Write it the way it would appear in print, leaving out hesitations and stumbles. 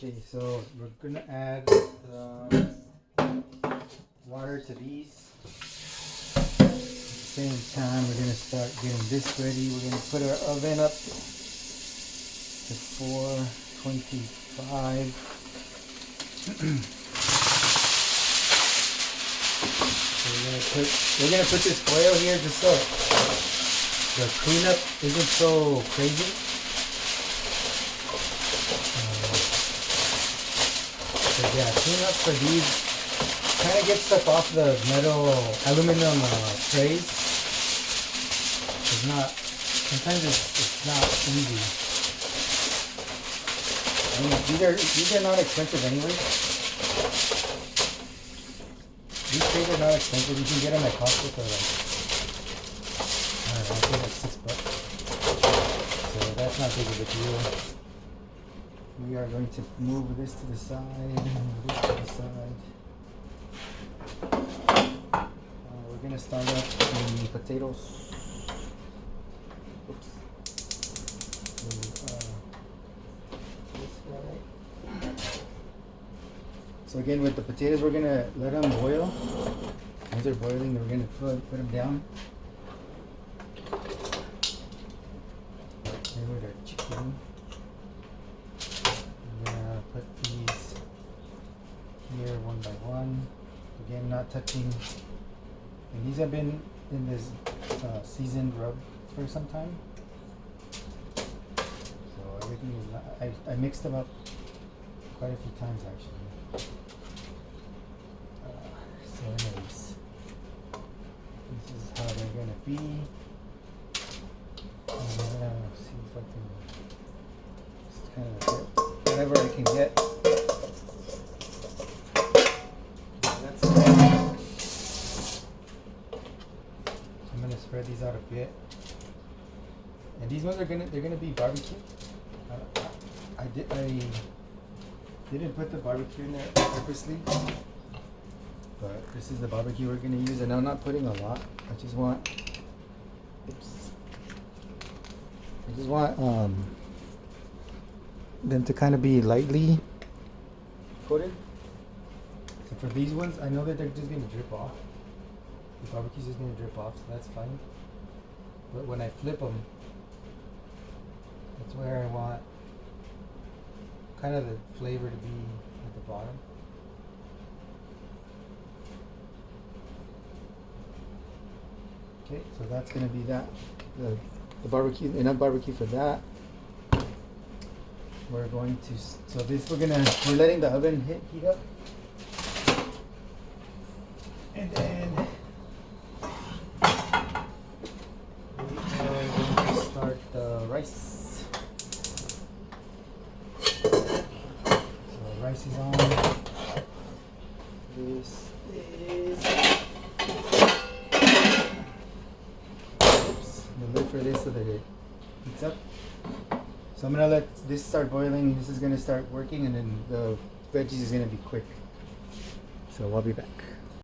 Okay, so we're gonna add water to these. At the same time, we're gonna start getting this ready. We're gonna put our oven up to 425. So we're gonna put this foil here just so the cleanup isn't so crazy. Yeah, cleanup for these kind of get stuff off the aluminum trays. It's not, sometimes it's not easy. I mean, these are not expensive anyway. These trays are not expensive. You can get them at Costco for like, I don't know, I think like $6. So that's not big of a deal. We are going to move this to the side, move this to the side. We're going to start up the potatoes. Oops. This way. So again, with the potatoes, we're going to let them boil. As they're boiling, we're going to put them down. And with our chicken. Put these here one by one. Again, not touching. And these have been in this seasoned rub for some time. So everything is not, I mixed them up quite a few times actually. So anyways, this is how they're gonna be. And I'm gonna see if I can just kind of get whatever I can get. That's it. I'm gonna spread these out a bit. And these ones they're gonna be barbecue. I didn't put the barbecue in there purposely, but this is the barbecue we're gonna use, and I'm not putting a lot. I just want them to kind of be lightly coated. So for these ones, I know that they're just gonna drip off. The barbecue's just gonna drip off, so that's fine. But when I flip them, that's where I want kind of the flavor to be at the bottom. Okay, so that's gonna be that. The barbecue, enough barbecue for that. We're going to, we're letting the oven heat up. And then we are going to start the rice. So rice is on. This is, oops, the lid for this so that it heats up. So I'm gonna let this start boiling. This is gonna start working, and then the veggies is gonna be quick. So I'll be back.